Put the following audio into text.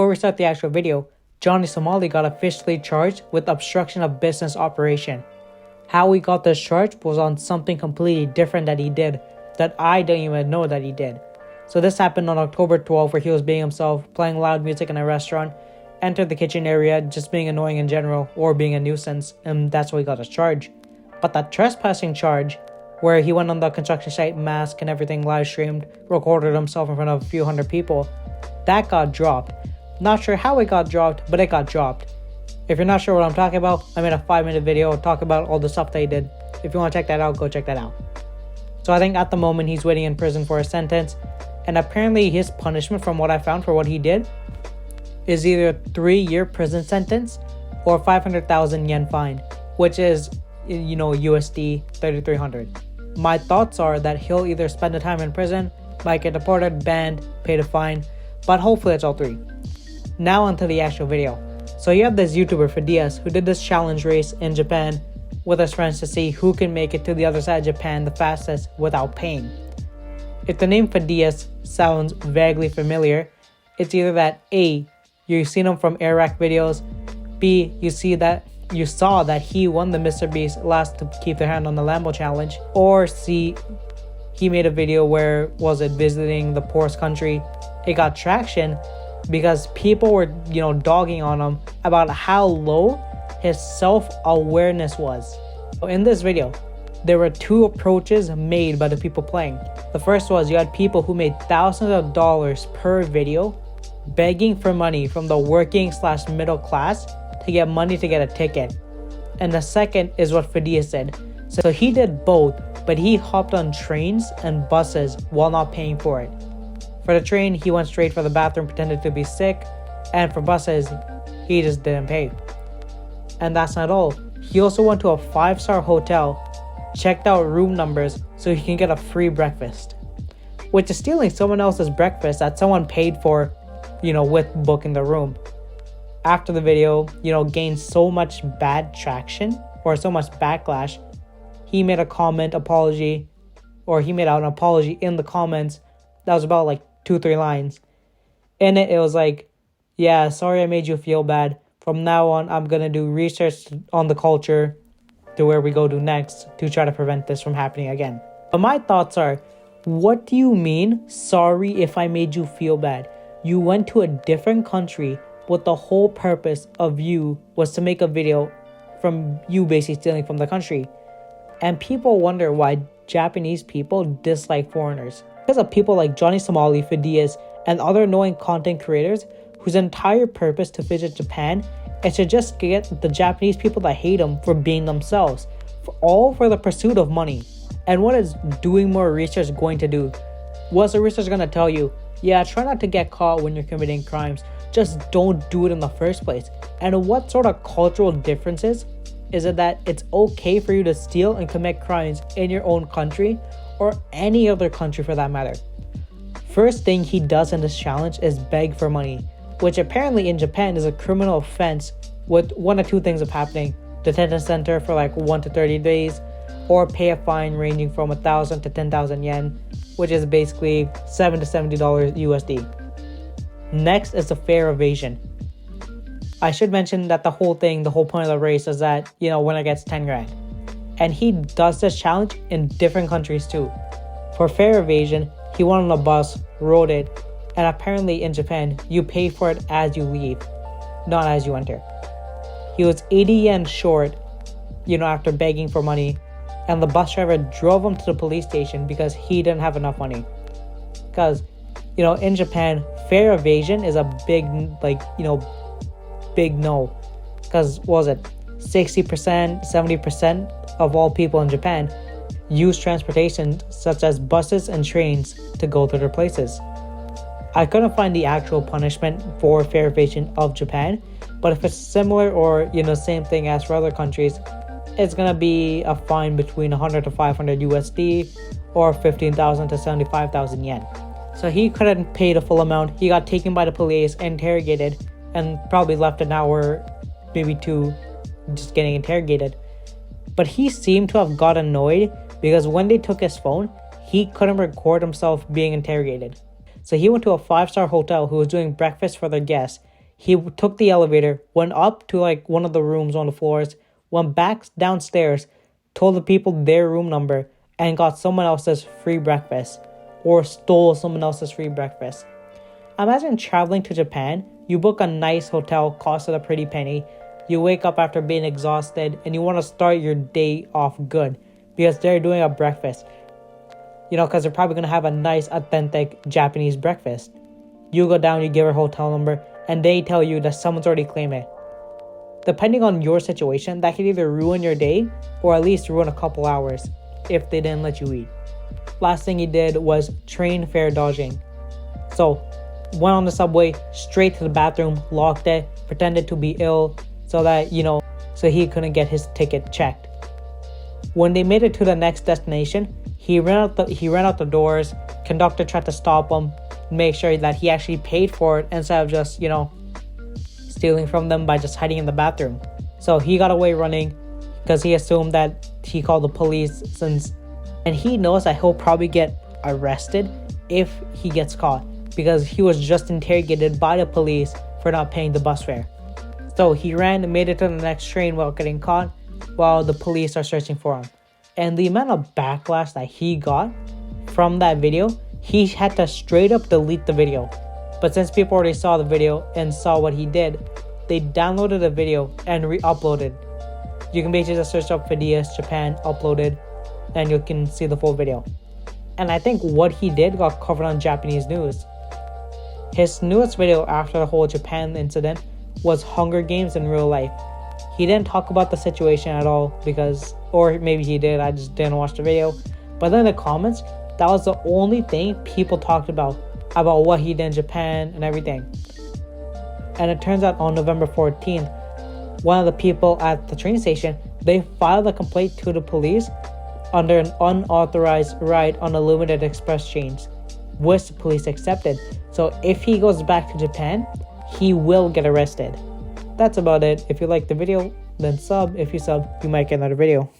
Before we start the actual video, Johnny Somali got officially charged with obstruction of business operation. How he got this charge was on something completely different that he did that I didn't even know that he did. So this happened on October 12th, where he was being himself, playing loud music in a restaurant, entered the kitchen area, just being annoying in general or being a nuisance, and that's why he got his charge. But that trespassing charge, where he went on the construction site, mask and everything, live streamed, recorded himself in front of a few hundred people, that got dropped. Not sure how it got dropped, but it got dropped. If you're not sure what I'm talking about, I made a 5-minute video talk about all the stuff that he did. If you want to check that out, go check that out. So I think at the moment he's waiting in prison for a sentence, and apparently his punishment, from what I found for what he did, is either a 3-year prison sentence or 500,000 yen fine, which is, USD 3,300. My thoughts are that he'll either spend the time in prison, might get deported, banned, paid a fine, but hopefully it's all three. Now onto the actual video. So you have this YouTuber Phidias who did this challenge race in Japan with his friends to see who can make it to the other side of Japan the fastest without paying. If the name Phidias sounds vaguely familiar, it's either that A, you've seen him from Iraq videos, B, you saw that he won the MrBeast last to keep their hand on the Lambo challenge, or C, he made a video where visiting the poorest country. It got traction because people were, dogging on him about how low his self-awareness was. In this video, there were two approaches made by the people playing. The first was you had people who made thousands of dollars per video begging for money from the working/middle class to get money to get a ticket. And the second is what Phidias did. So he did both, but he hopped on trains and buses while not paying for it. For the train, he went straight for the bathroom, pretended to be sick, and for buses, he just didn't pay. And that's not all. He also went to a 5-star hotel, checked out room numbers so he can get a free breakfast, which is stealing someone else's breakfast that someone paid for, with booking the room. After the video, gained so much bad traction or so much backlash, he made an apology in the comments that was about 2-3 lines. In it was like, yeah, sorry I made you feel bad. From now on, I'm gonna do research on the culture to where we go to next to try to prevent this from happening again. But my thoughts are, what do you mean, sorry if I made you feel bad? You went to a different country with the whole purpose of you was to make a video from you basically stealing from the country. And people wonder why Japanese people dislike foreigners. Because of people like Johnny Somali, Phidias, and other annoying content creators whose entire purpose to visit Japan is to just get the Japanese people that hate them for being themselves, all for the pursuit of money. And what is doing more research going to do? What's the research going to tell you? Yeah, try not to get caught when you're committing crimes. Just don't do it in the first place. And what sort of cultural differences is it that it's okay for you to steal and commit crimes in your own country or any other country for that matter? First thing he does in this challenge is beg for money, which apparently in Japan is a criminal offense with one of two things of happening: detention center for 1 to 30 days, or pay a fine ranging from 1,000 to 10,000 yen, which is basically $7 to $70 USD. Next is the fare evasion. I should mention that the whole point of the race is that, winner gets 10 grand. And he does this challenge in different countries too. For fare evasion, he went on a bus, rode it, and apparently in Japan, you pay for it as you leave, not as you enter. He was 80 yen short, after begging for money, and the bus driver drove him to the police station because he didn't have enough money. Because, in Japan, fare evasion is a big no. Because, 60%, 70% of all people in Japan use transportation such as buses and trains to go to their places. I couldn't find the actual punishment for fare evasion of Japan, but if it's similar or, same thing as for other countries, it's gonna be a fine between 100 to 500 USD or 15,000 to 75,000 yen. So he couldn't pay the full amount. He got taken by the police, interrogated, and probably left an hour, maybe 2, just getting interrogated. But he seemed to have got annoyed because when they took his phone, he couldn't record himself being interrogated. So he went to a 5-star hotel who was doing breakfast for their guests, He took the elevator, went up to like one of the rooms on the floors, went back downstairs, told the people their room number, and got someone else's free breakfast, or stole someone else's free breakfast. Imagine traveling to Japan. You book a nice hotel, costed a pretty penny. You wake up after being exhausted and you want to start your day off good because they're doing a breakfast. Because they're probably going to have a nice, authentic Japanese breakfast. You go down, you give her hotel number, and they tell you that someone's already claimed it. Depending on your situation, that could either ruin your day or at least ruin a couple hours if they didn't let you eat. Last thing he did was train fare dodging. So, went on the subway, straight to the bathroom, locked it, pretended to be ill so that, so he couldn't get his ticket checked. When they made it to the next destination, he ran out the doors. Conductor tried to stop him, make sure that he actually paid for it instead of just, stealing from them by just hiding in the bathroom. So he got away running because he assumed that he called the police and he knows that he'll probably get arrested if he gets caught because he was just interrogated by the police for not paying the bus fare. So he ran and made it to the next train without getting caught while the police are searching for him. And the amount of backlash that he got from that video, he had to straight up delete the video. But since people already saw the video and saw what he did, they downloaded the video and re-uploaded. You can basically just search up Fidias Japan uploaded and you can see the full video. And I think what he did got covered on Japanese news. His newest video after the whole Japan incident was Hunger Games in real life. He didn't talk about the situation at all or maybe he did, I just didn't watch the video. But then in the comments, that was the only thing people talked about what he did in Japan and everything. And it turns out on November 14th, one of the people at the train station, they filed a complaint to the police under an unauthorized ride on a limited express trains, which the police accepted. So if he goes back to Japan, he will get arrested. That's about it. If you like the video, then sub. If you sub, you might get another video.